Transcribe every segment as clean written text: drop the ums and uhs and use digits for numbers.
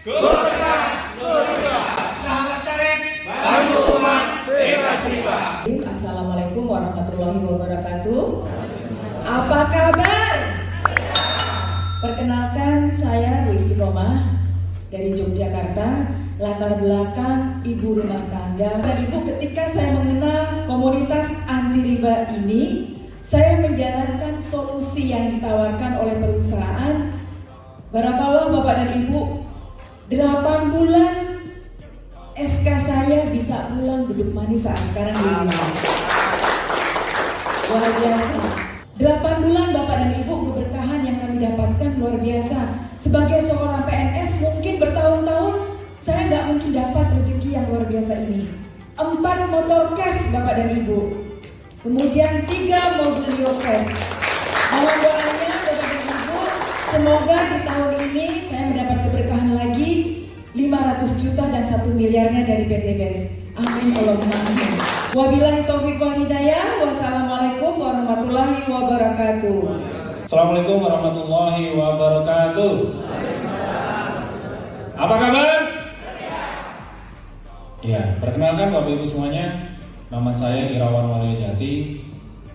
Golkar, sahabat karib, bantu umat, bebas riba. Assalamualaikum warahmatullahi wabarakatuh. Apa kabar? Perkenalkan, saya Bu Istiqomah dari Yogyakarta. Latar belakang ibu rumah tangga. Dan ibu, ketika saya mengenal komunitas anti riba ini, saya menjalankan solusi yang ditawarkan oleh perusahaan. Barakallah Bapak dan Ibu, 8 bulan SK saya bisa pulang duduk manis saat sekarang di rumah. Luar biasa. 8 bulan Bapak dan Ibu, keberkahan yang kami dapatkan luar biasa. Sebagai seorang PNS mungkin bertahun-tahun saya nggak mungkin dapat rezeki yang luar biasa ini. 4 motor cash Bapak dan Ibu, kemudian 3 mobil Rio cash. Mohon doanya Bapak dan Ibu, semoga di tahun ini saya mendapat keberkahan lagi 500 juta dan 1 miliarnya dari PT BES. Amin Allahumma amin. Wabillahi taufiq wal hidayah. Wassalamualaikum warahmatullahi wabarakatuh. Assalamualaikum warahmatullahi wabarakatuh. Apa kabar? Ya, perkenalkan Bapak Ibu semuanya, nama saya Irawan Walyajati.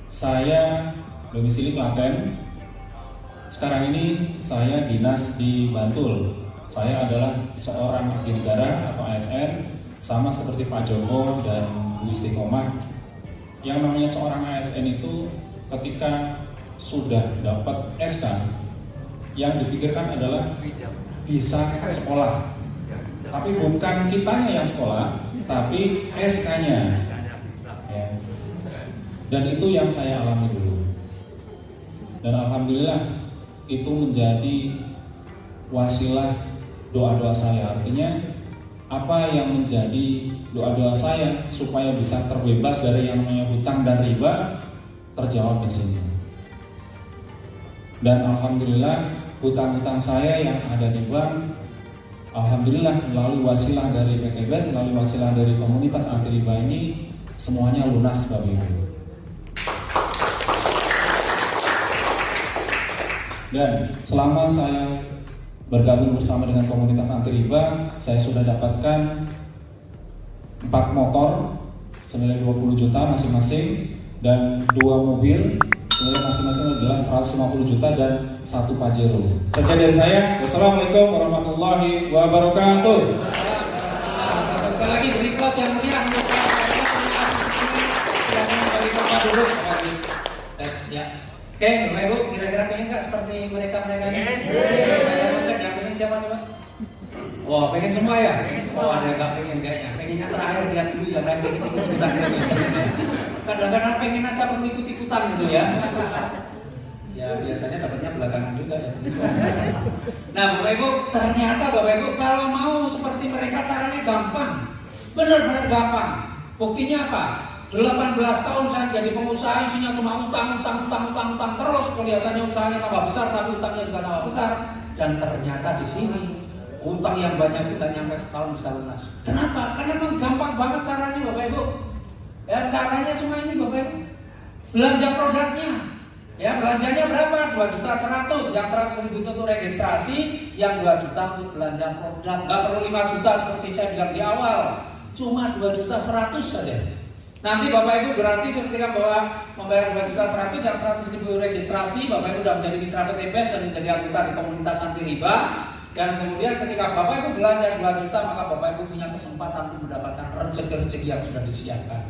Saya domisili Klaten. Sekarang ini saya dinas di Bantul. Saya adalah seorang abdi negara atau ASN, sama seperti Pak Joko dan Bu Istiqomah. Yang namanya seorang ASN itu ketika sudah dapat SK, yang dipikirkan adalah bisa sekolah. Tapi bukan kitanya yang sekolah, tapi SK-nya. Ya. Dan itu yang saya alami dulu. Dan alhamdulillah itu menjadi wasilah doa-doa saya. Artinya apa yang menjadi doa-doa saya supaya bisa terbebas dari yang namanya hutang dan riba terjawab di sini. Dan alhamdulillah hutang-hutang saya yang ada di bank, alhamdulillah melalui wasilah dari PT BES, melalui wasilah dari komunitas anti riba ini semuanya lunas Bapak Ibu. Dan selama saya bergabung bersama dengan komunitas anti riba, saya sudah dapatkan 4 motor senilai 20 juta masing-masing dan 2 mobil senilai masing-masing adalah 150 juta dan 1 Pajero. Sekian dari saya. Wassalamualaikum warahmatullahi wabarakatuh. Sekali lagi beri close yang mulia untuk dulu. Ya. Oke, Bapak Ibu, kira-kira pengen nggak seperti mereka-mereka ini? Yang pengen siapa coba? Oh, pengen semua ya? Oh, ada nggak pengen kayaknya. Pengennya terakhir lihat dulu yang lain pengen ikut-ikutan gitu. Kadang-kadang pengen aja perlu ikut-ikutan gitu ya. Ya biasanya dapatnya belakangan juga ya. Nah Bapak Ibu, ternyata Bapak Ibu kalau mau seperti mereka caranya gampang. Benar-benar gampang. Buktinya apa? 18 tahun saya jadi pengusaha, isinya cuma utang terus. Kelihatannya usahanya tambah besar, tapi utangnya juga tambah besar. Dan ternyata di sini utang yang banyak tidak nyampe setahun bisa lunas. Kenapa? Karena memang gampang banget caranya Bapak Ibu. Ya caranya cuma ini Bapak Ibu. Belanja produknya. Ya belanjanya berapa? 2.100.000. Yang 100.000 untuk registrasi, yang 2 juta untuk belanja produk. Nggak perlu 5 juta seperti saya bilang di awal. Cuma 2.100.000 saja. Nanti Bapak Ibu gratis ketika membayar 2.100.000, yang 100.000 registrasi, Bapak Ibu sudah menjadi mitra PT BES dan menjadi anggota di komunitas anti riba. Dan kemudian ketika Bapak Ibu belanja 2 juta, maka Bapak Ibu punya kesempatan untuk mendapatkan rezeki yang sudah disiapkan.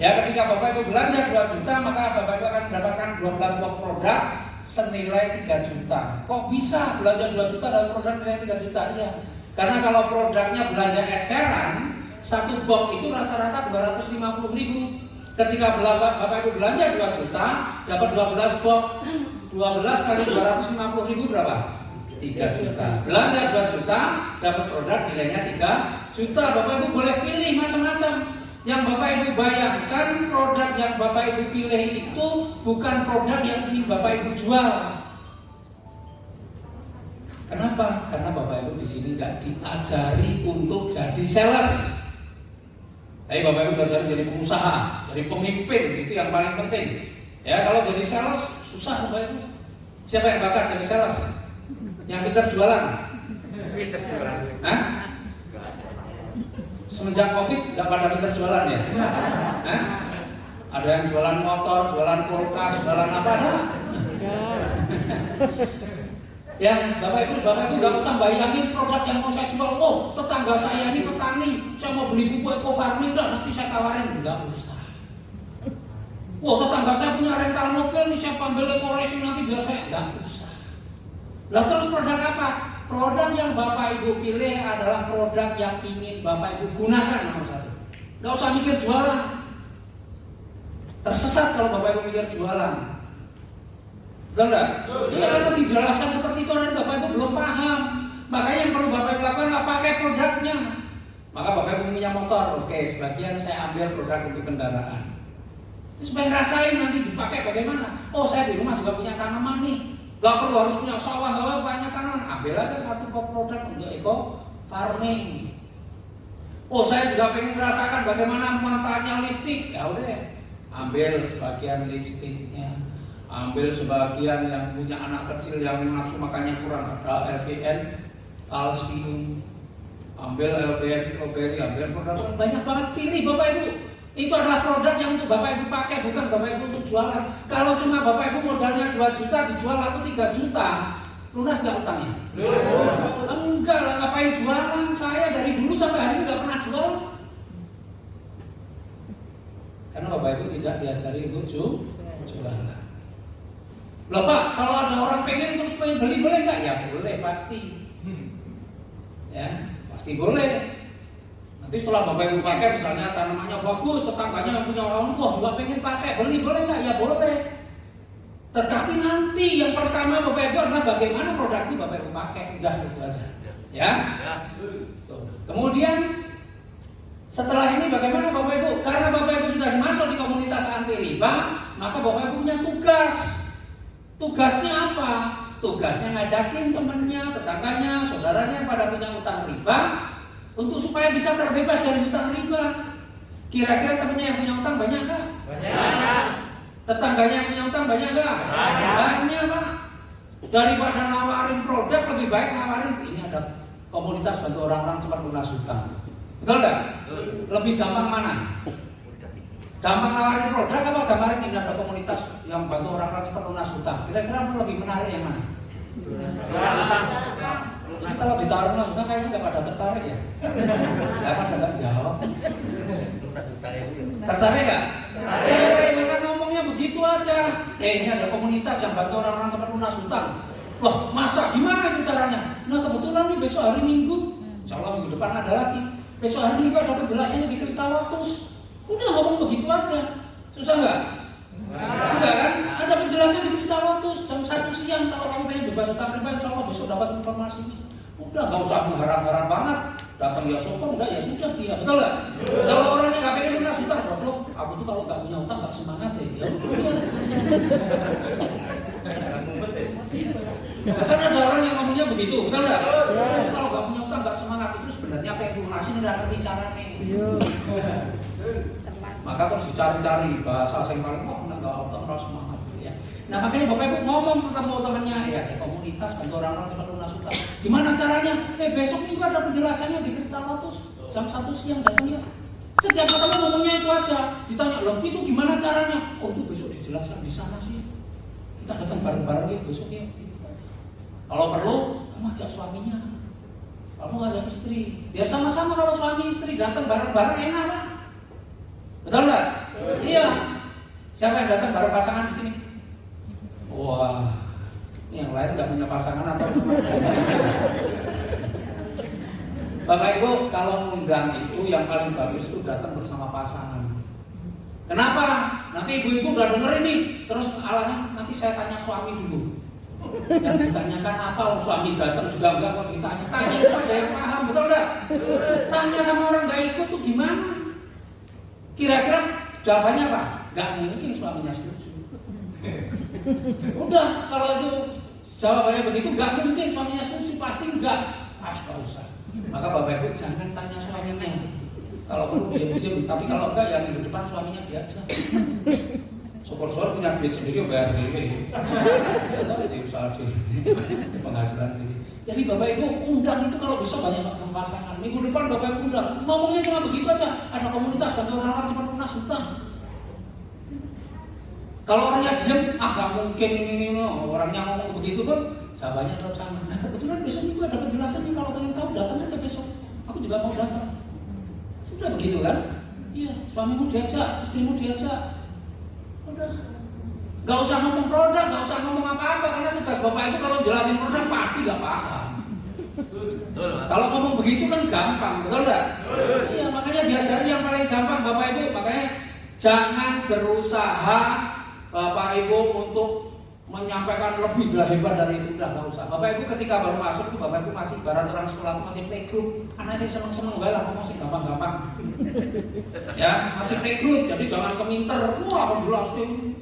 Ya, ketika Bapak Ibu belanja 2 juta, maka Bapak Ibu akan mendapatkan 12 box produk senilai 3 juta. Kok bisa belanja 2 juta dan produk nilai 3 juta? Iya. Karena kalau produknya belanja eceran, 1 box itu rata-rata 250.000. Ketika Bapak Ibu belanja 2 juta, dapat 12 box. 12 kali 250.000 berapa? 3 juta. Belanja 2 juta, dapat produk nilainya 3 juta. Bapak Ibu boleh pilih macam-macam. Yang Bapak Ibu bayangkan, produk yang Bapak Ibu pilih itu bukan produk yang ingin Bapak Ibu jual. Kenapa? Karena Bapak Ibu di sini nggak diajari untuk jadi sales. Tapi Bapak Ibu belajar jadi pengusaha, jadi pemimpin, itu yang paling penting. Ya, kalau jadi sales susah Bapak Ibu. Siapa yang bakat jadi sales? Yang pintar jualan? Hah? semenjak COVID nggak pada pinter jualan ya? Hah? Ada yang jualan motor, jualan kulkas, jualan apa? Ya, Bapak Ibu nggak usah bayangin produk yang mau saya jual. Oh, tetangga saya ini petani, saya mau beli pupuk eco farming, nanti saya tawarin. Nggak usah. Wah, tetangga saya punya rental mobil nih, saya ambil eco racing nanti biar saya. Nggak usah. Lalu terus produk apa? Produk yang Bapak Ibu pilih adalah produk yang ingin Bapak Ibu gunakan nomor satu. Nggak usah mikir jualan. Tersesat kalau Bapak Ibu mikir jualan. Betul nggak? Iya, karena dijelaskan seperti itu dan Bapak Ibu belum paham. Makanya yang perlu Bapak Ibu lakukan adalah pakai produknya. Maka Bapak Ibu punya motor, oke, sebagian saya ambil produk untuk kendaraan. Terus supaya ngerasain nanti dipakai bagaimana? Oh, saya di rumah juga punya tanaman nih. Gak perlu harus punya sawah, gak banyak tanaman. Ambil aja satu produk untuk eco farming. Oh, saya juga pengen merasakan bagaimana manfaatnya lipstik. Ya udah, ambil sebagian lipstiknya. Ambil sebagian yang punya anak kecil yang nafsu makannya kurang, ada LVN, kalsium. Ambil LVN, strawberry, ambil produk banyak banget, pilih Bapak Ibu. Itu adalah produk yang untuk Bapak Ibu pakai, bukan Bapak Ibu untuk jualan. Kalau cuma Bapak Ibu modalnya 2 juta, dijual laku 3 juta, lunas nggak utangnya? Enggak lah, ngapain jualan? Saya dari dulu sampai hari ini nggak pernah jual. Karena Bapak Ibu tidak diajari untuk jualan. Loh Pak, kalau ada orang pengen terus pengen beli, boleh nggak? Ya boleh, pasti. Ya, pasti boleh. Nanti setelah Bapak Ibu pakai, misalnya tanamannya bagus, tetangganya yang punya orang tua juga pengen pakai, beli, boleh nggak? Ya boleh. Tetapi nanti yang pertama Bapak Ibu adalah bagaimana produk itu Bapak Ibu pakai, udah itu aja. Ya. Kemudian setelah ini bagaimana Bapak Ibu? Karena Bapak Ibu sudah masuk di komunitas anti riba, maka Bapak Ibu punya tugas. Tugasnya apa? Tugasnya ngajakin temannya, tetangganya, saudaranya pada punya utang riba untuk supaya bisa terbebas dari utang riba. Kira-kira temannya yang punya utang banyak nggak? Banyak. Tetangganya yang punya utang banyak nggak? Banyak Pak. Daripada nawarin produk, lebih baik nawarin ini ada komunitas bantu orang-orang cepat lunas utang. Betul nggak? Lebih gampang mana? Gampang nawarin produk apa nawarin ini ada komunitas yang bantu orang-orang cepat lunas utang? Kira-kira lebih menarik yang mana? Ini kalau ditawarin lunas utang kayaknya nggak pada tertarik ya? Karena nggak jawab. Tertarik nggak? Mereka ngomongnya begitu aja. Ini ada komunitas yang bantu orang-orang cepat lunas utang. Loh, masa gimana itu caranya? Nah kebetulan nih besok hari Minggu, insya Allah minggu depan ada lagi. Besok hari Minggu ada penjelasannya di Kristal Lotus. Udah ngomong begitu aja, susah nggak? Enggak kan? Ada penjelasan di Kristal Lotus jam 1 siang. Kalau kamu pengen bebas utang riba, insya Allah besok dapat informasinya. Udah nggak usah mengharap-harap banget. Datang ya sopan, enggak ya sudah dia, betul nggak? Kalau orangnya nggak pengen lunas utang, bro, aku tuh kalau nggak punya utang nggak semangat ya. Bahkan ada orang yang ngomongnya begitu, betul nggak? Kalau nggak punya utang nggak semangat, itu sebenarnya apa yang lunasin nggak ngerti caranya. Maka terus dicari-cari bahasa yang paling nggak utang harus semangat gitu ya. Nah makanya Bapak Ibu ngomong ketemu temannya ya komunitas bantu orang-orang cepat lunas utang. Gimana caranya? Besok juga ada penjelasannya di Kristal Lotus jam 1 siang datang ya. Setiap ketemu ngomongnya itu aja. Ditanya loh itu gimana caranya? Oh itu besok dijelaskan di sana sih. Kita datang bareng-bareng ya besok ya. Kalau perlu kamu ajak suaminya. Kamu ngajak istri. Biar sama-sama kalau suami istri datang bareng-bareng enak lah. Betul nggak? Iya. Siapa yang datang bareng pasangan di sini? Wah, ini yang lain nggak punya pasangan atau Bapak Ibu kalau ngundang itu yang paling bagus itu datang bersama pasangan. Kenapa? Nanti ibu-ibu udah denger ini, terus alahnya nanti saya tanya suami dulu. Dan ditanyakan apa? Suami datang juga enggak kok ditanya. Tanya itu ada yang paham, betul nggak? Tanya sama orang nggak ikut tuh gimana? Kira-kira jawabannya apa? Nggak mungkin suaminya setuju. Udah, kalau itu jawabannya begitu, nggak mungkin suaminya setuju, pasti enggak. Nggak usah. Maka Bapak Ibu jangan tanya suaminya. Kalau perlu diam-diam, tapi kalau enggak ya minggu depan suaminya diajak. Syukur-syukur punya duit sendiri, bayar sendiri. Atau di usaha sendiri, penghasilan sendiri. Jadi Bapak Ibu undang itu kalau bisa banyak pasangan. Minggu depan Bapak Ibu undang. Ngomongnya cuma begitu aja. Ada komunitas bantu orang-orang cepat lunas hutang. Kalau orangnya diam, gak mungkin ini orangnya ngomong begitu pun sahabatnya tetap sama. Nah, kebetulan besok juga ada penjelasan nih, kalau pengen tahu datang aja besok. Aku juga mau datang. Sudah begitu kan? Iya, suamimu diajak, istrimu diajak. Udah. Gak usah ngomong produk, gak usah ngomong apa-apa, karena tugas Bapak itu kalau jelasin produk pasti gak paham. Kalau ngomong begitu kan gampang, betul gak? Iya, makanya diajari yang paling gampang Bapak Ibu. Makanya jangan berusaha Bapak Ibu untuk menyampaikan lebih hebat dari itu, udah gak usah. Bapak Ibu ketika baru masuk itu Bapak Ibu masih barat orang sekolah masih playgroup. Anak saya seneng-seneng lah, ngomong sih gampang-gampang. Ya, masih playgroup, jadi jangan keminter. Wah, aku jelasin.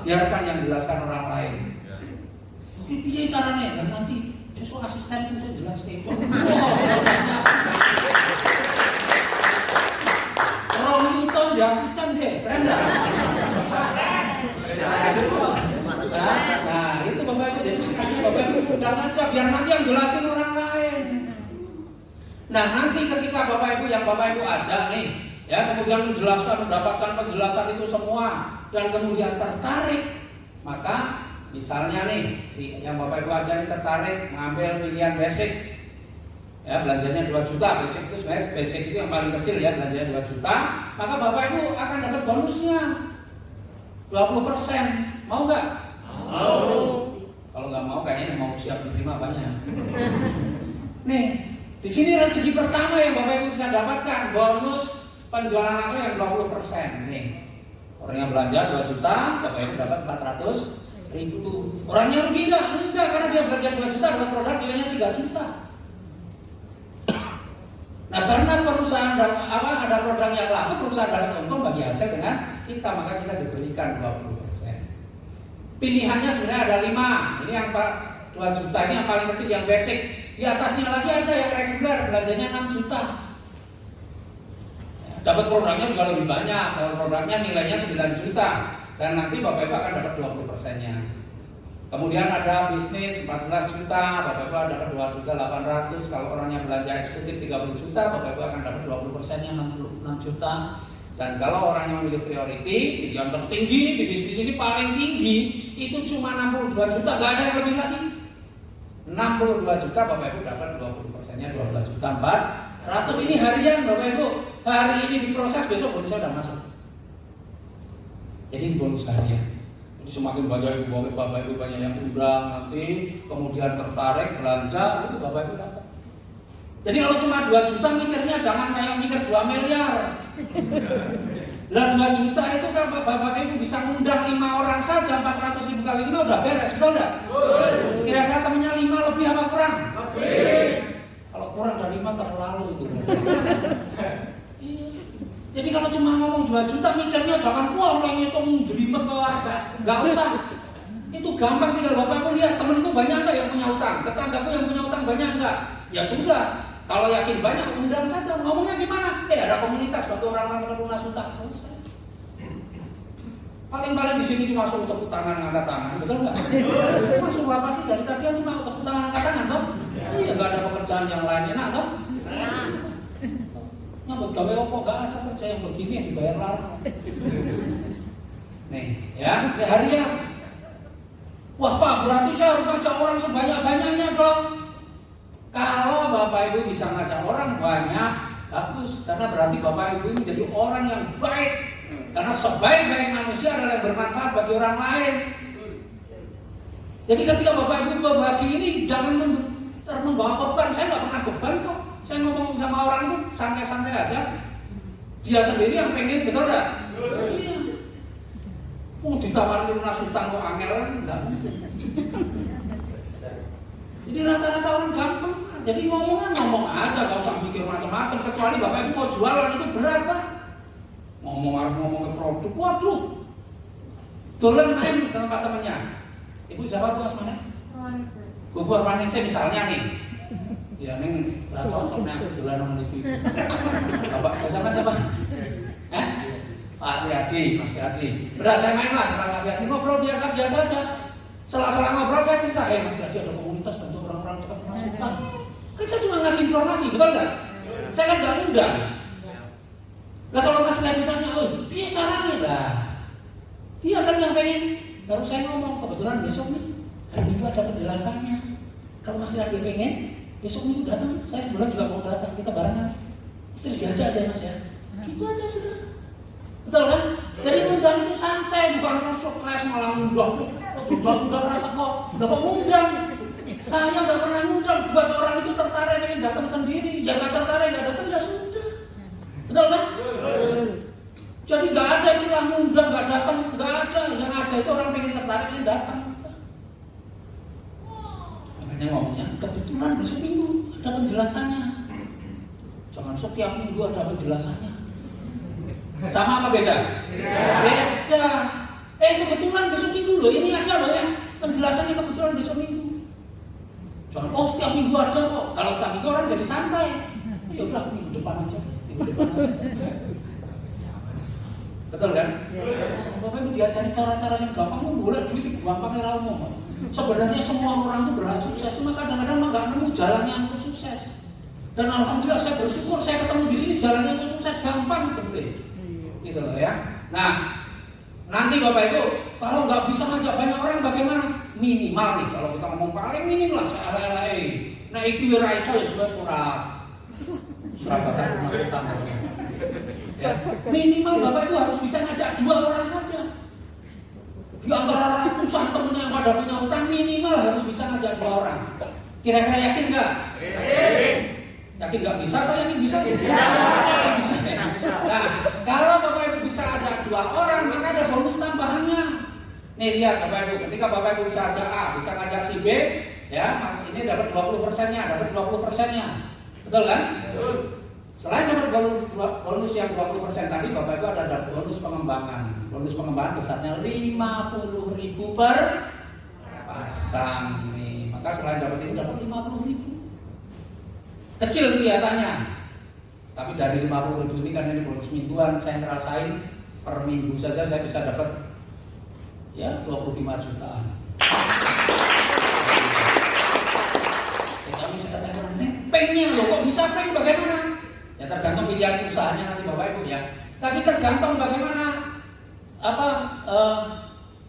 Biarkan yang jelaskan orang lain. Ini caranya, dan nanti sesuai asisten itu saya jelasin. Kalau Newton di asisten deh, keren dah. Nah, itu Bapak Ibu, jadi Bapak Ibu undang aja, biar nanti yang jelasin orang lain. Nah, nanti ketika Bapak Ibu yang Bapak Ibu ajak nih, ya kemudian menjelaskan, mendapatkan penjelasan itu semua, dan kemudian tertarik, maka misalnya nih, yang Bapak Ibu ajarin tertarik mengambil pilihan basic, ya belanjanya 2 juta, basic itu sebenarnya basic itu yang paling kecil ya, belanjanya 2 juta, maka Bapak Ibu akan dapat bonusnya 20%, mau nggak? Mau. Kalau nggak mau kayaknya mau siap menerima banyak. Nih, di sini rezeki pertama yang Bapak Ibu bisa dapatkan, bonus penjualan langsung yang 20%. Nih, orang yang belanja 2 juta, Bapak Ibu dapat 400.000. Orangnya rugi nggak? Enggak, karena dia belanja 2 juta dapat produk nilainya 3 juta. Nah, karena perusahaan ada produk yang laku, perusahaan dapat untung bagi hasil dengan kita, maka kita diberikan 20%. Pilihannya sebenarnya ada 5. Ini yang 2 juta ini yang paling kecil, yang basic. Di atasnya lagi ada yang reguler, belanjanya 6 juta. Dapat produknya juga lebih banyak. Kalau produknya nilainya 9 juta, dan nanti Bapak Ibu akan dapat 20%-nya. Kemudian ada bisnis 14 juta, Bapak Ibu dapat 2.800.000. Kalau orangnya belanja eksekutif 30 juta, Bapak Ibu akan dapat 20%-nya 66 juta. Dan kalau orang yang memilih priority, yang tertinggi di bisnis ini paling tinggi itu cuma 62 juta, nggak ada yang lebih lagi. 62 juta Bapak Ibu dapat 20%-nya 12 juta 400. Ini harian Bapak Ibu. Hari ini diproses, besok bonusnya udah masuk. Jadi bonus harian. Jadi semakin banyak Bapak Ibu banyak yang undang nanti, kemudian tertarik belanja, itu Bapak Ibu dapat. Jadi kalau cuma 2 juta mikirnya jangan kayak mikir 2 miliar. Lah 2 juta itu kan Bapak Ibu bisa ngundang 5 orang saja, 400.000 kali 5 udah beres, betul enggak? Kira-kira temennya 5 lebih apa kurang? Lebih. Kalau kurang dari 5 terlalu itu. Iya. Jadi kalau cuma ngomong 2 juta mikirnya jangan wah orang itu menjelimet ke warga. Enggak usah. Itu gampang, tinggal Bapak Ibu lihat temenku banyak enggak yang punya utang, tetanggaku yang punya utang banyak enggak? Ya sudah. Kalau yakin banyak, undang saja. Ngomongnya gimana? Ada komunitas, bantu orang-orang lunas utang, selesai. Paling-paling di sini cuma suruh tepuk tangan, angkat tangan, betul nggak? Cuma suruh apa sih dari tadi cuma tepuk tangan, angkat tangan, toh? Iya, nggak ada pekerjaan yang lain enak, toh? Nyambut gawe opo, nggak ada kerja yang begini yang dibayar larang. Nih, ya harian. Wah Pak, berarti saya harus ngajak orang sebanyak-banyaknya dong. Kalau Bapak Ibu bisa ngajak orang banyak, bagus. Karena berarti Bapak Ibu menjadi orang yang baik. Karena sebaik-baik manusia adalah yang bermanfaat bagi orang lain. Jadi ketika Bapak Ibu berbagi ini, jangan membawa beban. Saya nggak pernah beban kok. Saya ngomong sama orang itu santai-santai aja. Dia sendiri yang pengen, betul nggak? Iya. Ditawarin lunas utang kok angel, enggak mungkin. Jadi rata-rata orang gampang. Jadi ngomong aja, gak usah mikir macam-macam. Kecuali Bapak Ibu mau jualan itu berat Pak. Ngomong ke produk, waduh. Dolen main ke tempat temennya. Ibu siapa Bu asmane? Gubur Maningsih misalnya nih. Ya neng cocok nih dolan sama ibu. Bapak siapa? Pak Riyadi, Mas Riyadi. Beras saya main lah, Pak Riyadi ngobrol biasa-biasa aja. Setelah ngobrol saya cerita, Mas Riyadi ada komunitas bantu datang. Kan saya cuma ngasih informasi, betul nggak? Saya kan nggak undang. Lah kalau Mas Ladi ditanya, oh iya caranya lah. Dia kan yang pengen, baru saya ngomong, kebetulan besok nih, hari Minggu ada penjelasannya. Kalau Mas Ladi pengen, besok Minggu datang, saya bulan juga mau datang, kita barengan. Istri diajak aja Mas ya. Gitu aja sudah. Betul kan? Jadi undang itu santai, bukan stres malah undang. Undang rasa kok, udah kok undang. Saya nggak pernah undang, buat orang itu tertarik pengen datang sendiri. Yang nggak tertarik nggak datang ya sudah. Betul kan? Jadi nggak ada istilah undang nggak datang, nggak ada. Yang ada itu orang pengen tertarik pengen datang. Makanya ngomongnya kebetulan besok Minggu ada penjelasannya. Jangan setiap minggu ada penjelasannya. Sama apa beda? Beda. Kebetulan besok Minggu loh, ini ada loh ya penjelasannya kebetulan besok Minggu. Jangan, oh setiap minggu ada kok. Kalau setiap minggu orang jadi santai. Ya udah minggu depan aja. Betul kan? Bapak Ibu diajari cara-cara yang gampang, boleh duit gampang era umum. Sebenarnya semua orang itu berhak sukses, cuma kadang-kadang nggak nemu jalannya untuk sukses. Dan alhamdulillah saya bersyukur saya ketemu di sini jalannya untuk sukses gampang betul. Gitu loh ya. Nah, nanti Bapak Ibu kalau nggak bisa ngajak banyak orang bagaimana? Minimal nih kalau kita ngomong paling minimal lah saya nah itu raiso ya sudah surat batang rumah utama ya. Minimal Bapak Ibu harus bisa ngajak 2 orang saja di antara ratusan temennya yang pada punya utang, minimal harus bisa ngajak 2 orang. Kira-kira yakin nggak? Yakin nggak bisa atau yakin bisa? Yakin bisa. Nah, kalau Bapak Ibu bisa ajak 2 orang maka ada bonus tambahannya. Nih lihat Bapak Ibu, ketika Bapak Ibu bisa ajak A, bisa ngajak si B, ya ini dapat 20%-nya, dapat 20%-nya, betul kan? Selain dapat bonus yang 20% tadi, Bapak Ibu ada bonus pengembangan. Bonus pengembangan besarnya 50.000 per pasang nih. Maka selain dapat ini dapat 50.000. Kecil kelihatannya, tapi dari 50.000 ini karena ini bonus mingguan, saya ngerasain per minggu saja saya bisa dapat ya 25 jutaan. Kami sekatakan pengnya loh, kok bisa peng bagaimana? Ya tergantung pilihan usahanya nanti Bapak Ibu ya. Tapi tergantung bagaimana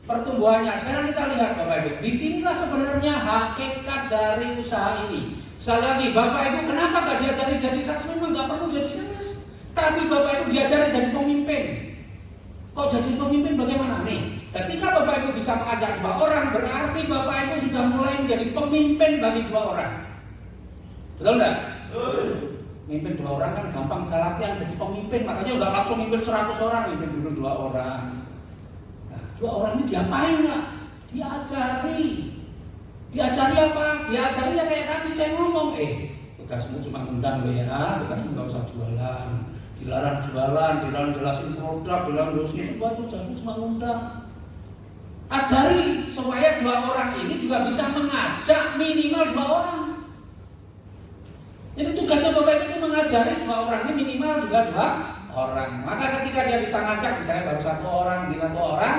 pertumbuhannya. Sekarang kita lihat Bapak Ibu. Disinilah sebenarnya hakikat dari usaha ini. Sekali lagi Bapak Ibu kenapa gak diajari jadi sales? Memang gak perlu jadi sales. Tapi Bapak Ibu diajari jadi pemimpin. Kok jadi pemimpin bagaimana nih? Ketika Bapak Ibu bisa mengajak 2 orang, berarti Bapak Ibu sudah mulai menjadi pemimpin bagi 2 orang. Betul enggak? Mimpin 2 orang kan gampang, bisa latihan jadi pemimpin, makanya enggak langsung mimpin 100 orang, mimpin dulu 2 orang. Nah, 2 orang ini diapain lah? Diajari. Diajari apa? Diajari ya kayak tadi saya ngomong, tugasmu cuma undang lo ya, tugasmu enggak usah jualan. Dilarang jualan, dilarang jelasin produk, dilarang jelasin itu cuma undang. Ajari supaya 2 orang ini juga bisa mengajak minimal 2 orang. Jadi tugasnya Bapak itu mengajari 2 orang ini minimal juga 2 orang. Maka ketika dia bisa ngajak, misalnya baru 1 orang, di 1 orang,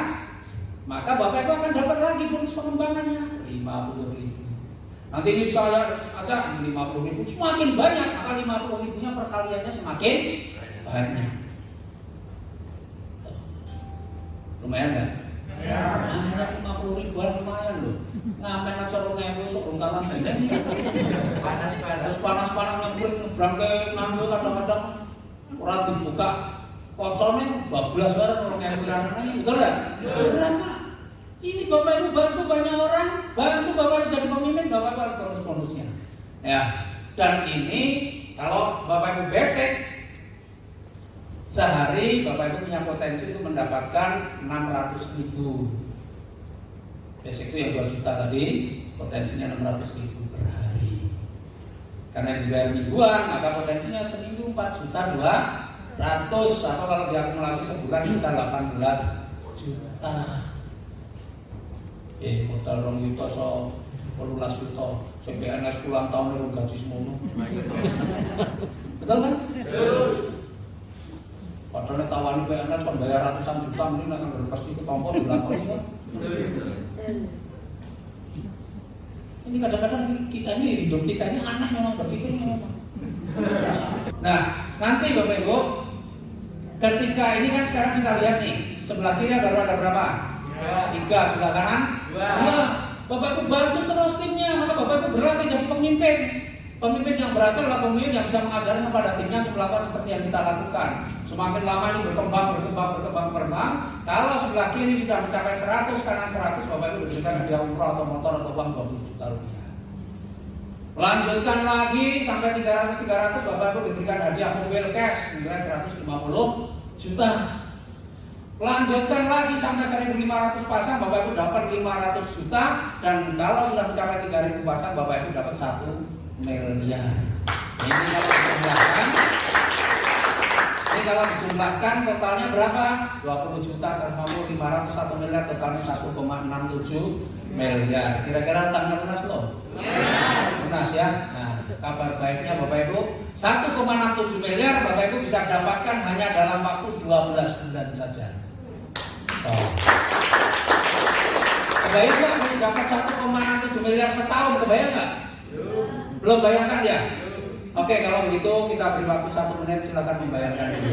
maka Bapak itu akan dapat lagi bonus pengembangannya 50.000. Nanti ini saya ajak 50.000, semakin banyak, maka 50.000-nya perkaliannya semakin banyak. Lumayan kan? Ya. Hanya 50.000-an lumayan loh. Ngamen aja 2.000 sok bongkaran ini. Panas-panas nyebrang ke Ngambil kadang-kadang ora dibuka konsolnya bablas bareng 2.000 ini. Betul enggak? Beneran Pak. Ini Bapak Ibu bantu banyak orang, bantu Bapak Ibu jadi pemimpin, Bapak Ibu ada bonus-bonusnya. Ya. Dan ini kalau Bapak Ibu basic sehari Bapak Ibu punya potensi itu mendapatkan 600.000. Basic itu yang 2 juta tadi, potensinya 600.000 per hari. Karena dibayar mingguan, maka potensinya seminggu 4.200.000 atau kalau diakumulasi sebulan bisa 18 juta. Modal 2 juta so 18 juta. CPNS pulang tahun itu gaji semono. Betul kan? Padahal tawani PNS kan bayar ratusan juta, mungkin akan berpasti ke tombol belakang. Ini kadang-kadang kita ini, hidup kita ini aneh memang berpikirnya memang. Nah, nanti Bapak Ibu, ketika ini kan sekarang kita lihat nih, sebelah kiri baru ada berapa? 3, sebelah kanan 2. Bapak Ibu bantu terus timnya, maka Bapak Ibu berlatih jadi pemimpin. Pemimpin yang berhasil adalah pemimpin yang bisa mengajarkan kepada timnya untuk melakukan seperti yang kita lakukan. Semakin lama ini berkembang. Kalau sebelah kiri sudah mencapai 100, kanan 100, Bapak Ibu diberikan hadiah umroh atau motor atau uang 20 juta rupiah. Lanjutkan lagi sampai 300, Bapak Ibu diberikan hadiah mobil cash nilai 150 juta. Lanjutkan lagi sampai 1.500 pasang, Bapak Ibu dapat 500 juta. Dan kalau sudah mencapai 3.000 pasang, Bapak Ibu dapat 1 miliar. Ini kalau dijumlahkan totalnya berapa? 20 juta, 150, 500, 1 miliar, totalnya 1,67 miliar. Kira-kira tanggal lunas belum? Lunas ya. Nah, kabar baiknya Bapak Ibu, 1,67 miliar Bapak Ibu bisa dapatkan hanya dalam waktu 12 bulan saja. Kebayang nggak dapat 1,67 miliar setahun? Kebayang nggak? Belum bayangkan ya? Oke, kalau begitu kita beri waktu 1 menit, silakan membayangkan dulu.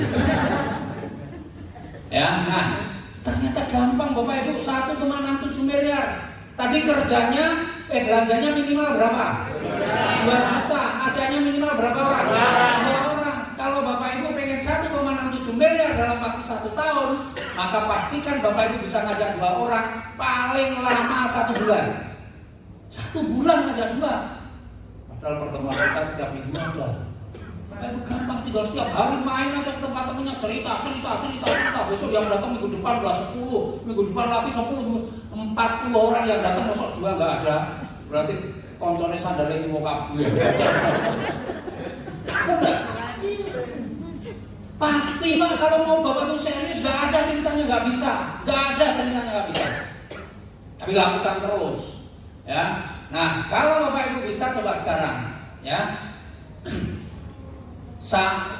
Ya, nah ternyata gampang Bapak Ibu, 1,67 miliar. Tadi kerjanya, belanjanya minimal berapa? 2 juta. Ajaknya minimal berapa orang? 2 orang. Kalau Bapak Ibu pengen 1,67 miliar dalam waktu 1 tahun, maka pastikan Bapak Ibu bisa ngajak 2 orang paling lama 1 bulan. 1 bulan ngajak 2. Padahal pertemuan kita setiap minggu ada. Bapak Ibu gampang, tinggal setiap hari main aja ke tempat temennya, cerita. Besok yang datang minggu depan udah 10, minggu depan lagi 10, 40 orang yang datang, masuk 2 nggak ada. Berarti konsolnya sandalnya mau kabur. Udah. Pasti Pak, kalau mau Bapak Ibu serius nggak ada ceritanya nggak bisa, Tapi lakukan terus, ya. Nah, kalau Bapak Ibu bisa coba sekarang, ya.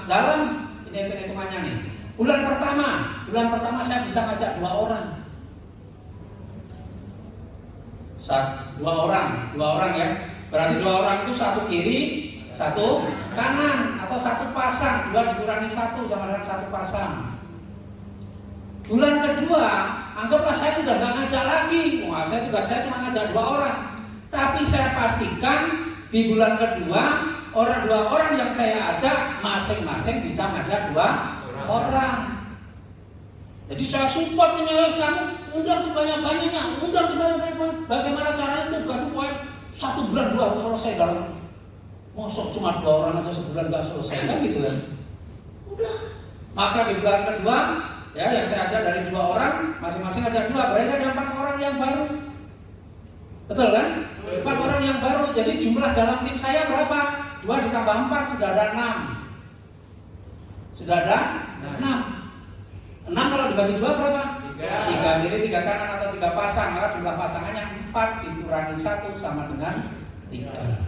Dalam ini hitungannya nih. Bulan pertama saya bisa ngajak 2 orang. 2 orang ya. Berarti 2 orang itu 1 kiri, 1 kanan, atau 1 pasang. 2 dikurangi 1 sama dengan 1 pasang. Bulan kedua, anggaplah saya sudah nggak ngajak lagi. Saya cuma ngajak 2 orang. Tapi saya pastikan di bulan kedua 2 orang yang saya ajak masing-masing bisa ngajak 2 orang. Jadi saya support nih, kamu undang sebanyak-banyaknya. Bagaimana caranya tugas supaya 1 bulan 2 harus selesai dalam. Mosok cuma 2 orang aja sebulan nggak selesai kan gitu kan? Udah. Maka di bulan kedua ya yang saya ajak dari 2 orang masing-masing ajak 2, berarti ada 4 orang yang baru. Betul kan? 4 orang yang baru. Jadi jumlah dalam tim saya berapa? 2 ditambah 4 sudah ada 6. Sudah ada 6. 6 kalau dibagi 2 berapa? 3 kiri 3 kanan atau 3 pasang. Maka jumlah pasangannya 4 dikurangi 1 sama dengan 3.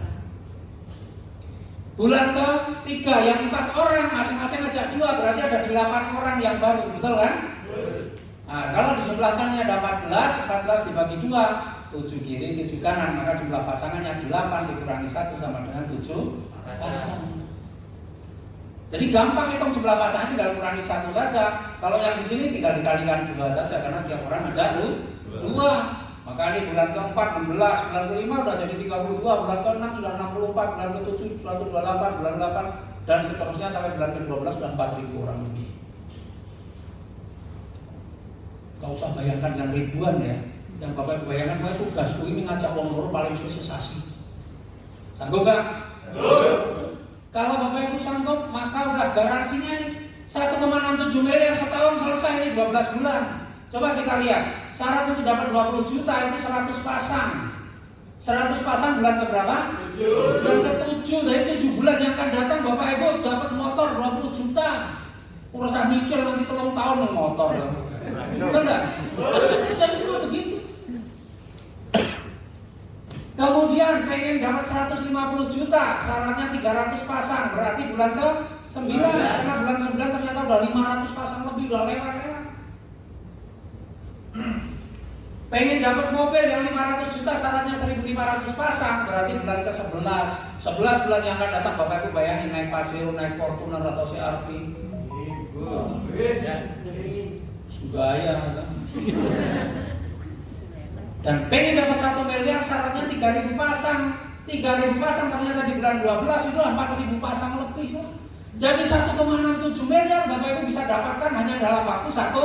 Bulan ke-3 yang 4 orang masing-masing ajak 2, berarti ada 8 orang yang baru. Betul kan? Nah, kalau dijumlahkannya ada 14 dibagi 2, 7 kiri 7 kanan, maka jumlah pasangannya 8 dikurangi 1 sama dengan 7 pasang. Jadi gampang hitung jumlah pasangan, tinggal kurangi 1 saja. Kalau yang di sini tinggal dikalikan 2 saja karena setiap orang ngajak 2. Maka ini bulan ke-4 16, bulan ke-5 sudah jadi 32, bulan ke-6 sudah 64, bulan ke-7 sudah 128, bulan ke-8 dan seterusnya sampai bulan ke-12 sudah 4.000 orang lebih. Gak usah bayangkan yang ribuan ya. Yang Bapak bayangkan, Bapak tugasku ini ngajak wong loro paling sukses. Sanggup gak? Kalau Bapak Ibu sanggup, maka udah garansinya nih 1,67 miliar setahun selesai nih 12 bulan. Coba kita lihat, syarat untuk dapat 20 juta itu 100 pasang. 100 pasang bulan ke berapa? 7. Bulan ke-7, dari 7 bulan yang akan datang Bapak Ibu dapat motor 20 juta. Urusan nyicil nanti 3 tahun motor. Betul enggak? Jadi cuma begitu. Kemudian pengen dapat 150 juta, syaratnya 300 pasang, berarti bulan ke-9. Karena bulan 9 ternyata udah 500 pasang lebih, udah lewat. Pengen dapat mobil yang 500 juta syaratnya 1.500 pasang, berarti bulan ke-11. 11 bulan yang akan datang Bapak Ibu bayangin naik Pajero, naik Fortuner atau CR-V. Gaya kan? Dan pengen dapat 1 miliar syaratnya 3.000 pasang. 3.000 pasang ternyata di bulan 12 itu 4.000 pasang lebih. Jadi 1,67 miliar Bapak Ibu bisa dapatkan hanya dalam waktu 1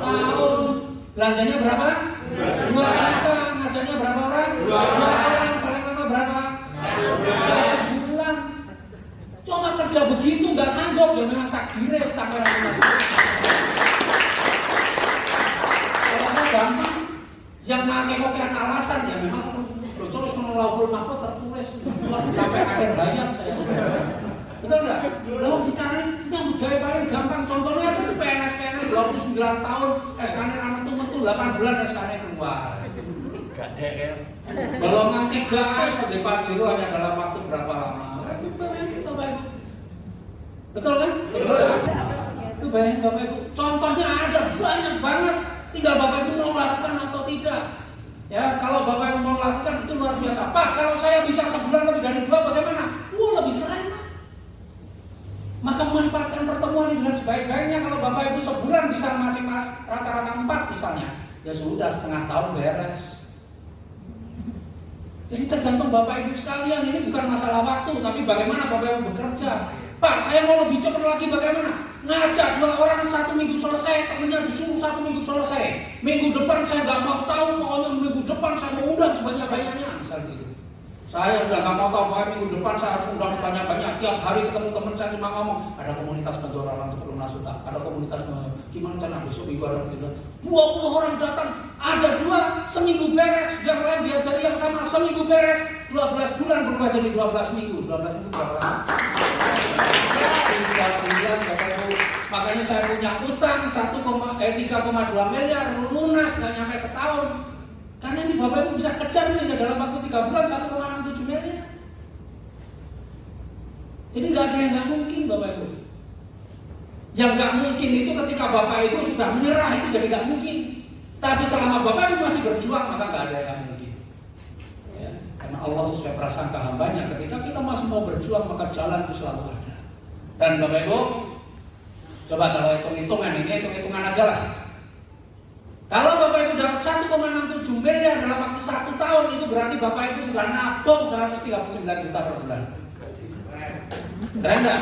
tahun. Belanjanya berapa? 2 juta. Ngajarnya berapa orang? 2 orang. Paling lama berapa? 1 bulan. Cuma kerja begitu nggak sanggup, ya memang takdirnya takaran. Kalau gampang, yang pakai alasan ya memang terus menolak mahfud tertulis sampai akhir hayat. Betul nggak? Lalu dicari yang gaya paling gampang. Contohnya itu PNS 29 tahun, SK-nya ramah tuh 8 bulan SK-nya keluar. Golongan 3A sebagai Pajero hanya dalam waktu berapa lama? Betul kan? Itu bayangin Bapak Ibu. Contohnya ada banyak banget. Tinggal Bapak Ibu mau lakukan atau tidak. Ya, kalau Bapak Ibu mau lakukan itu luar biasa. Pak, kalau saya bisa sebulan lebih dari 2 bagaimana? Lebih keren. Maka memanfaatkan pertemuan ini dengan sebaik-baiknya. Kalau Bapak Ibu sebulan bisa masih rata-rata 4 misalnya, ya sudah setengah tahun beres. Jadi tergantung Bapak Ibu sekalian, ini bukan masalah waktu, tapi bagaimana Bapak Ibu bekerja. Pak, saya mau lebih cepat lagi bagaimana? Ngajak 2 orang 1 minggu selesai, temennya disuruh 1 minggu selesai. Minggu depan saya nggak mau tahu, pokoknya minggu depan saya mau undang sebanyak-banyaknya, misalnya gitu. Saya sudah nggak mau tahu, pokoknya minggu depan saya harus undang sebanyak-banyak. Tiap hari ketemu teman saya cuma ngomong, ada komunitas bantu orang sebelum nasuta, ada komunitas gimana cara besok minggu ada begitu. 20 orang datang, ada 2 seminggu beres, yang lain diajari yang sama seminggu beres, 12 bulan berubah jadi 12 minggu. 12 minggu berapa lama? 3 bulan Bapak Ibu. Makanya saya punya utang 3,2 miliar lunas nggak nyampe setahun. Karena ini Bapak Ibu bisa kejar nih dalam waktu 3 bulan 1,67 miliar. Jadi nggak ada yang nggak mungkin Bapak Ibu. Yang nggak mungkin itu ketika Bapak Ibu sudah menyerah itu jadi nggak mungkin. Tapi selama Bapak Ibu masih berjuang maka nggak ada yang nggak mungkin. Ya, karena Allah sesuai prasangka hambanya. Ketika kita masih mau berjuang maka jalan itu selalu ada. Dan Bapak Ibu, coba kalau hitung-hitungan ini hitung-hitungan aja lah. Kalau Bapak Ibu dapat 1,67 miliar dalam waktu 1 tahun itu berarti Bapak Ibu sudah nabung 139 juta per bulan. Keren nggak?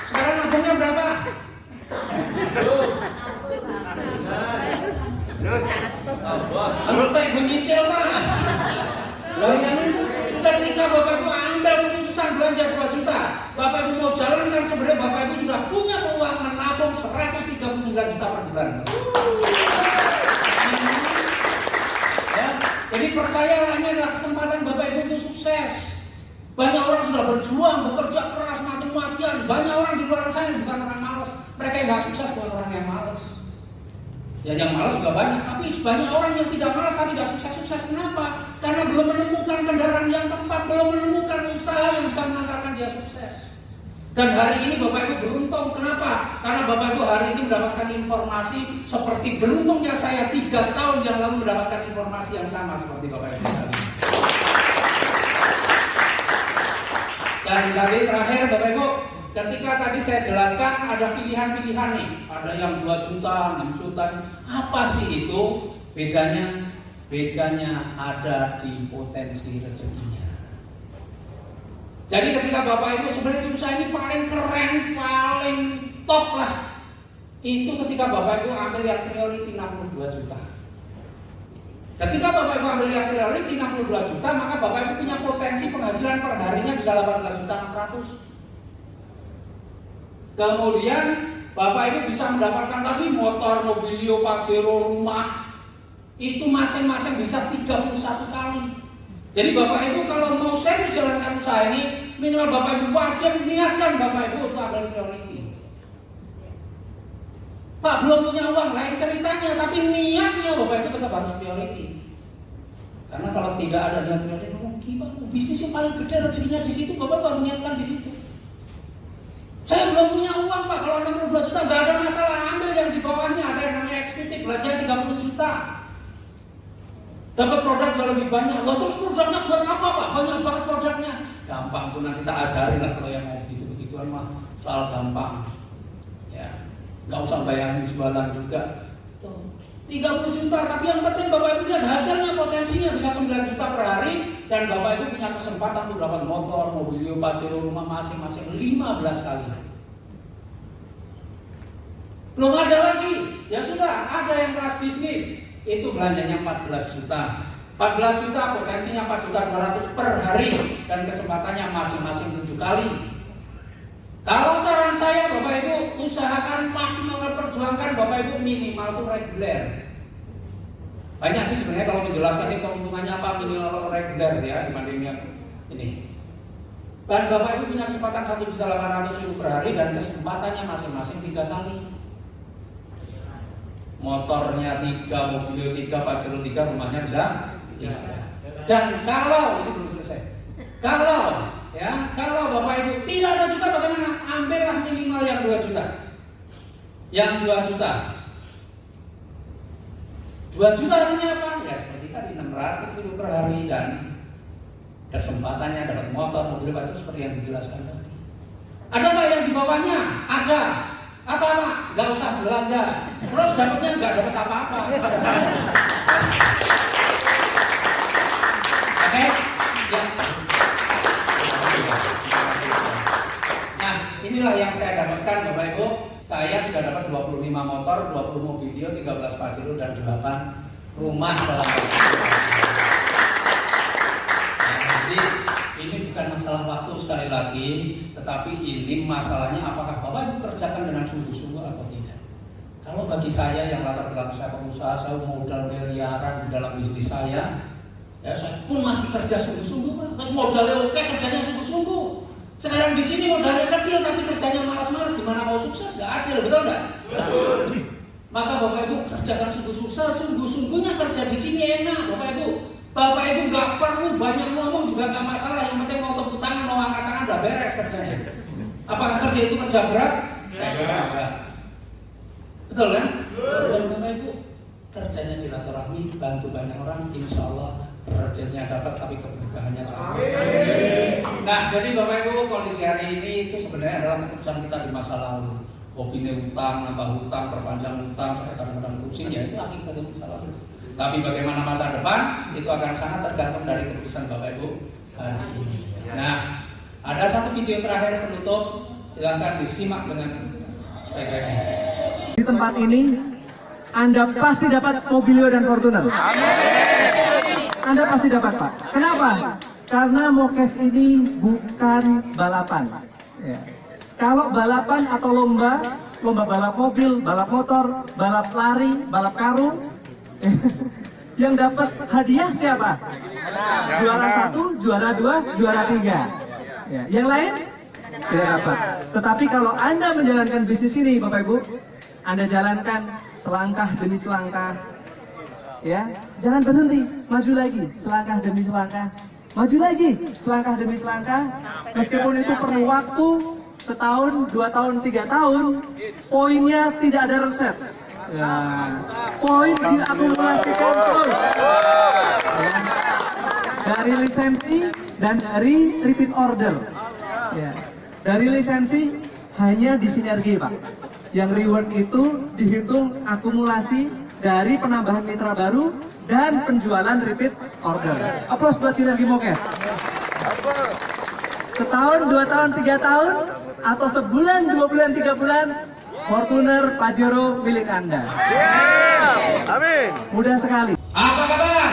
Sekarang nabungnya berapa? Kalau tak ibu nyicil Pak. Bayangin ketika Bapak Ibu ambil keputusan belanja 2 juta, Bapak Ibu mau jalankan sebenarnya Bapak Ibu sudah punya uang menabung 139 juta per bulan. Ya, jadi percayalah ini adalah kesempatan Bapak Ibu untuk sukses. Banyak orang sudah berjuang, bekerja keras mati-matian. Banyak orang di luar sana bukan orang malas. Mereka yang nggak sukses bukan orang yang malas. Ya yang malas juga banyak, tapi banyak orang yang tidak malas tapi tidak sukses-sukses. Kenapa? Karena belum menemukan kendaraan yang tepat, belum menemukan usaha yang bisa mengantarkan dia sukses. Dan hari ini Bapak Ibu beruntung. Kenapa? Karena Bapak Ibu hari ini mendapatkan informasi seperti beruntungnya saya 3 tahun yang lalu mendapatkan informasi yang sama seperti Bapak Ibu hari ini. Dan tadi terakhir Bapak Ibu, ketika tadi saya jelaskan ada pilihan-pilihan nih, ada yang 2 juta, 6 juta. Apa sih itu? Bedanya ada di potensi rezekinya. Jadi ketika Bapak Ibu sebenarnya usaha ini paling keren, paling top lah. Itu ketika Bapak Ibu ambil yang priority 62 juta. Ketika Bapak Ibu ambil yang priority 62 juta, maka Bapak Ibu punya potensi penghasilan per harinya bisa 18 juta 600. Kemudian Bapak Ibu bisa mendapatkan tadi motor, mobilio, Pajero, rumah. Itu masing-masing bisa 31 kali. Jadi Bapak Ibu kalau mau serius jalankan usaha ini, minimal Bapak Ibu wajib niatkan Bapak Ibu untuk ambil priority. Pak belum punya uang, lain ceritanya, tapi niatnya Bapak Ibu tetap harus priority. Karena kalau tidak ada niat priority, gimana? Bisnis yang paling gede rezekinya di situ, Bapak baru niatkan di situ. Saya belum punya uang Pak, kalau 62 juta nggak ada masalah, ambil yang di bawahnya, ada yang namanya eksekutif, belajar 30 juta. Dapat produk juga lebih banyak. Loh, terus produknya buat apa Pak? Banyak banget produknya. Gampang tuh, nanti kita ajarin lah kalau yang mau begitu-begituan mah, soal gampang. Ya, nggak usah bayangin jualan juga. 30 juta, tapi yang penting Bapak Ibu lihat hasilnya, potensinya bisa 9 juta per hari, dan Bapak Ibu punya kesempatan untuk dapat motor, mobil, Pajero, rumah masing-masing 15 kali. Belum ada lagi, ya sudah, ada yang kelas bisnis, itu belanjanya 14 juta. 14 juta, potensinya 4 juta 200 per hari, dan kesempatannya masing-masing 7 kali. Kalau saran saya Bapak Ibu, usahakan maksimalkan, perjuangkan Bapak Ibu minimal itu reguler. Banyak sih sebenarnya kalau menjelaskan ini keuntungannya apa, minimal reguler ya dibandingnya ini. Dan Bapak Ibu punya kesempatan 1.800.000 per hari, dan kesempatannya masing-masing 3 kali. Motornya 3, mobil 3, Pajero 3, rumahnya bisa 3. Dan kalau ini belum selesai, kalau Bapak Ibu tidak ada juta, bagaimana? Ambillah minimal yang 2 juta. Yang 2 juta. 2 juta artinya apa? Ya seperti tadi 600.000 per hari, dan kesempatannya dapat motor, mobil, Pajero seperti yang dijelaskan tadi. Ada nggak yang di bawahnya? Ada. Apa? Nggak usah belanja. Terus dapatnya nggak dapat apa-apa. Oke? Ya. Nah, inilah yang saya dapatkan Bapak Ibu. Saya sudah dapat 25 motor, 20 mobil, 13 Pajero, dan 8 rumah dalam jadi ini bukan masalah waktu sekali lagi, tetapi ini masalahnya apakah Bapak Ibu kerjakan dengan sungguh-sungguh atau tidak. Kalau bagi saya yang latar belakang saya pengusaha, saya modal miliaran di dalam bisnis saya, ya saya pun masih kerja sungguh-sungguh Pak. Terus modalnya oke, kerjanya sungguh-sungguh. Sekarang di sini modalnya kecil tapi kerjanya malas-malas, gimana mau sukses? Gak adil, betul nggak? Maka Bapak Ibu kerjakan sungguh-sungguhnya kerja di sini enak Bapak Ibu. Bapak Ibu nggak perlu banyak ngomong juga nggak masalah, yang penting mau tepuk tangan, mau angkat tangan udah beres kerjanya. Apakah kerja itu kerja berat? Enggak. Betul kan? Dan Bapak Ibu kerjanya silaturahmi, bantu banyak orang, insya Allah rezeki dapat, tapi keberkahannya dapat. Nah, jadi Bapak Ibu, kondisi hari ini itu sebenarnya adalah keputusan kita di masa lalu. Hobinya utang, nambah hutang, perpanjang hutang, sampai kadang-kadang pusing, ya itu akibat dari masa lalu. Tapi bagaimana masa depan itu akan sangat tergantung dari keputusan Bapak Ibu hari ini. Nah, ada satu video terakhir penutup, silakan disimak dengan sebaik-baiknya. Di tempat ini Anda pasti dapat Mobilio dan Fortuner. Anda pasti dapat Pak. Kenapa? Karena Mokes ini bukan balapan. Ya. Kalau balapan atau lomba balap mobil, balap motor, balap lari, balap karung, yang dapat hadiah siapa? Juara 1, juara 2, juara 3. Ya. Yang lain tidak dapat. Tetapi kalau Anda menjalankan bisnis ini Bapak Ibu, Anda jalankan selangkah demi selangkah, ya, jangan berhenti, maju lagi, selangkah demi selangkah, maju lagi, selangkah demi selangkah. Meskipun itu perlu waktu setahun, 2 tahun, 3 tahun, poinnya tidak ada resep. Ya, poin diakumulasikan terus, ya, dari lisensi dan dari repeat order. Ya, dari lisensi hanya di sinergi Pak. Yang reward itu dihitung akumulasi dari penambahan mitra baru dan penjualan repeat order. Aplaus buat sinergi Mokes. Setahun, 2 tahun, 3 tahun, atau sebulan, 2 bulan, 3 bulan, Fortuner, Pajero milik Anda. Amin. Mudah sekali. Apa kabar?